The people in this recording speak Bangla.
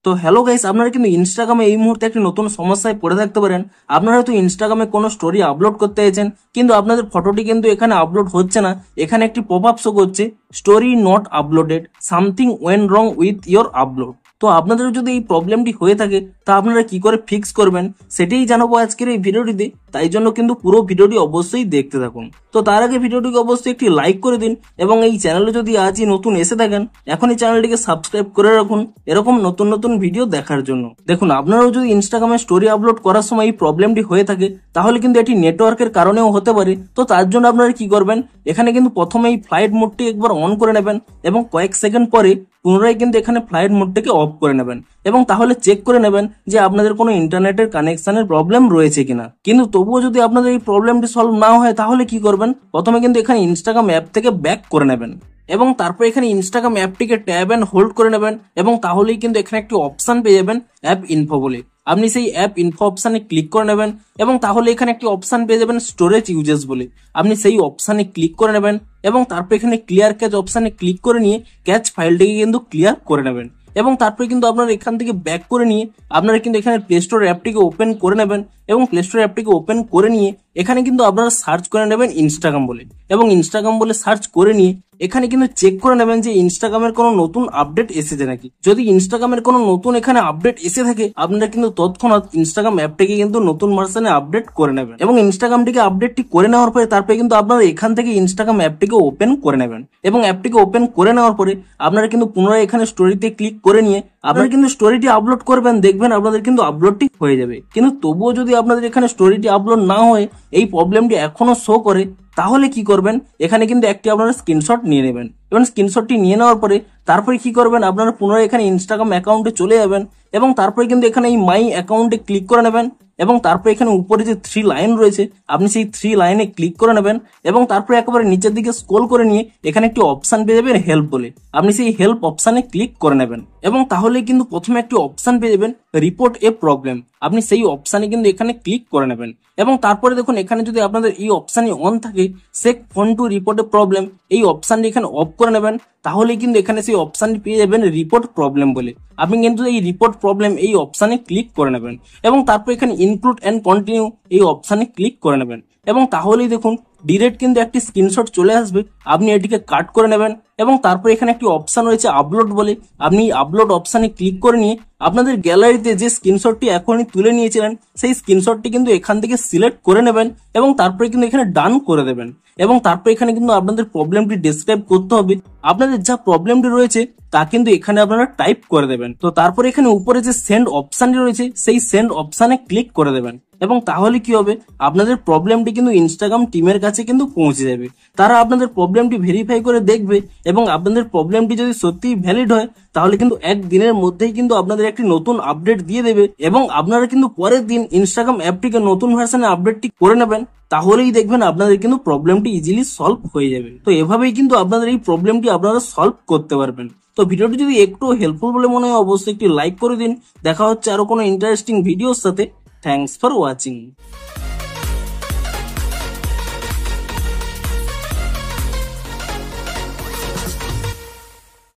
তো হ্যালো গাইস, আপনারা কিন্তু ইনস্টাগ্রামে এই মুহূর্তে একটি নতুন সমস্যায় পড়ে থাকতে পারেন। আপনারা হয়তো ইনস্টাগ্রামে কোনো স্টোরি আপলোড করতে চাইছেন, কিন্তু আপনাদের ফটোটি কিন্তু এখানে আপলোড হচ্ছে না। এখানে একটি পপ আপ শো করছে, story not uploaded, something went wrong with your upload. তো আপনাদের যদি এই প্রবলেমটি হয়ে থাকে তা আপনারা কি করে ফিক্স করবেন সেটাই জানাবো আজকের এই ভিডিওটিতে। তাই জন্য কিন্তু পুরো ভিডিওটি অবশ্যই দেখতে থাকুন। তো তার আগে ভিডিওটিকে অবশ্যই একটি লাইক করে দিন এবং এই চ্যানেলে যদি আজই নতুন এসে থাকেন এখনই চ্যানেলটিকে সাবস্ক্রাইব করে রাখুন এরকম নতুন নতুন ভিডিও দেখার জন্য। দেখুন, আপনারাও যদি ইনস্টাগ্রামে স্টোরি আপলোড করার সময় এই প্রবলেমটি হয়ে থাকে তাহলে কিন্তু এটি নেটওয়ার্কের কারণেও হতে পারে। তো তার জন্য আপনারা কি করবেন, এখানে কিন্তু প্রথমে এই ফ্লাইট মোডটি একবার অন করে নেবেন এবং কয়েক সেকেন্ড পরে পুনরায় কিন্তু এখানে ফ্লাইট মোডটাকে অফ করে নেবেন এবং তাহলে চেক করে নেবেন যে আপনাদের কোনো ইন্টারনেটের কানেকশনের প্রবলেম রয়েছে কিনা। কিন্তু তবুও যদি আপনাদের এই প্রবলেমটি সলভ না হয় তাহলে কি করবেন, প্রথমে কিন্তু এখানে ইনস্টাগ্রাম অ্যাপ থেকে ব্যাক করে নেবেন এবং তারপর এখানে ইনস্টাগ্রাম অ্যাপটিকে ট্যাব এন্ড হোল্ড করে নেবেন এবং তাহলেই কিন্তু এখানে একটি অপশন পেয়ে যাবেন অ্যাপ ইনফো বলে। আপনি সেই অ্যাপ ইনফো অপশানে ক্লিক করে নেবেন এবং তাহলে এখানে একটি অপশন পেয়ে যাবেন স্টোরেজ ইউজেস বলে। আপনি সেই অপশানে ক্লিক করে নেবেন এবং তারপর এখানে ক্লিয়ার ক্যাচ অপশানে ক্লিক করে নিয়ে ক্যাচ ফাইলটিকে কিন্তু ক্লিয়ার করে নেবেন এবং তারপরে কিন্তু আপনারা এখান থেকে ব্যাক করে নিয়ে আপনারা কিন্তু এখানে প্লে স্টোর অ্যাপটিকে ওপেন করে নেবেন এবং প্লে স্টোর অ্যাপটিকে ওপেন করে নিয়ে এখানে কিন্তু আপনারা সার্চ করে নেবেন ইনস্টাগ্রাম বলে এবং ইনস্টাগ্রাম বলে সার্চ করে নিয়ে এখানে কিন্তু চেক করে নেবেন যে ইনস্টাগ্রামের কোনো নতুন আপডেট এসেছে নাকি। যদি ইনস্টাগ্রামের কোনো নতুন এখানে আপডেট এসে থাকে আপনারা কিন্তু তৎক্ষণাৎ ইনস্টাগ্রাম অ্যাপটিকে কিন্তু নতুন ভার্সনে আপডেট করে নেবেন এবং ইনস্টাগ্রামটিকে আপডেটটি করে নেওয়ার পরে তারপরে কিন্তু আপনারা এখান থেকে ইনস্টাগ্রাম অ্যাপটিকে ওপেন করে নেবেন এবং অ্যাপটিকে ওপেন করে নেওয়ার পরে আপনারা কিন্তু পুনরায় এখানে স্টোরিতে ক্লিক করে নিয়ে আপনারা কিন্তু স্টোরিটি আপলোড করবেন, দেখবেন আপনাদের কিন্তু আপলোডটি হয়ে যাবে। কিন্তু তবুও যদি আপনাদের এখানে স্টোরিটি আপলোড না হয়, এই প্রবলেমটি এখনো শো করে, তাহলে কি করবেন, এখানে কিন্তু একটি আপনারা স্ক্রিনশট নিয়ে নেবেন এবং স্ক্রিনশটটি নিয়ে নেওয়ার পরে তারপরে কি করবেন, আপনারা পুনরায় এখানে ইনস্টাগ্রাম অ্যাকাউন্টে চলে যাবেন এবং তারপরে কিন্তু এখানে এই মাই অ্যাকাউন্টে ক্লিক করে নেবেন এবং তারপরে এখানে উপরে যে 3 লাইন রয়েছে আপনি সেই 3 লাইনে ক্লিক করে নেবেন এবং তারপরে একেবারে নিচের দিকে স্ক্রল করে নিয়ে এখানে একটি অপশন পেয়ে যাবেন হেল্প বলে। আপনি সেই হেল্প অপশানে ক্লিক করে নেবেন এবং তাহলে কিন্তু প্রথমে একটি অপশন পেয়ে যাবেন রিপোর্ট এ প্রবলেম। আপনি সেই অপশানে কিন্তু এখানে ক্লিক করে নেবেন এবং তারপরে দেখুন এখানে যদি আপনাদের এই অপশানে অন থাকে check phone to report a problem, এই অপশানটি এখানে অফ করে নেবেন তাহলে কিন্তু এখানে সেই অপশানটি পেয়ে যাবেন রিপোর্ট প্রবলেম বলে। আপনি কিন্তু এই রিপোর্ট প্রবলেম এই অপশানে ক্লিক করে নেবেন এবং তারপর এখানে ইনক্লুড এন্ড কন্টিনিউ এই অপশানে ক্লিক করে নেবেন এবং তাহলেই দেখুন ডিরেক্ট কিন্তু একটি স্ক্রিনশট চলে আসবে। আপনি এটিকে কাট করে নেবেন এবং তারপর এখানে একটি অপশন রয়েছে আপলোড বলে, আপনি আপলোড অপশানে ক্লিক করে নিয়ে আপনাদের গ্যালারিতে যে স্ক্রিনশটটি এখনই তুলে নিয়েছিলেন সেই স্ক্রিনশটটি কিন্তু এখান থেকে সিলেক্ট করে নেবেন এবং তারপরে কিন্তু এখানে ডান করে দেবেন এবং তারপর এখানে কিন্তু আপনাদের প্রবলেমটি ডেসক্রাইব করতে হবে। আপনাদের যা প্রবলেমটি রয়েছে তা কিন্তু এখানে আপনারা টাইপ করে দেবেন। তো তারপর এখানে উপরে যে সেন্ড অপশানটি রয়েছে সেই সেন্ড অপশানে ক্লিক করে দেবেন এবং তাহলে কি হবে, আপনাদের প্রবলেমটি কিন্তু ইনস্টাগ্রাম টিমের কাছে কিন্তু পৌঁছে যাবে। তারা আপনাদের প্রবলেমটি ভেরিফাই করে দেখবে এবং আপনাদের প্রবলেমটি যদি সত্যিই ভ্যালিড হয় তাহলে কিন্তু একদিনের মধ্যেই কিন্তু আপনাদের একটি নতুন আপডেট দিয়ে দেবে এবং আপনারা কিন্তু পরের দিন ইনস্টাগ্রাম অ্যাপটিকে নতুন ভার্সনে আপডেটটি করে নেবেন। তাহলেই দেখবেন আপনাদের কিন্তু প্রবলেমটি ইজিলি সলভ হয়ে যাবে। তো এভাবেই কিন্তু আপনাদের এই প্রবলেমটি আপনারা সলভ করতে পারবেন। তো ভিডিওটি যদি একটু হেল্পফুল বলে মনে হয় অবশ্যই একটি লাইক করে দিন। দেখা হচ্ছে আরো কোনো ইন্টারেস্টিং ভিডিওর সাথে। Thanks for watching.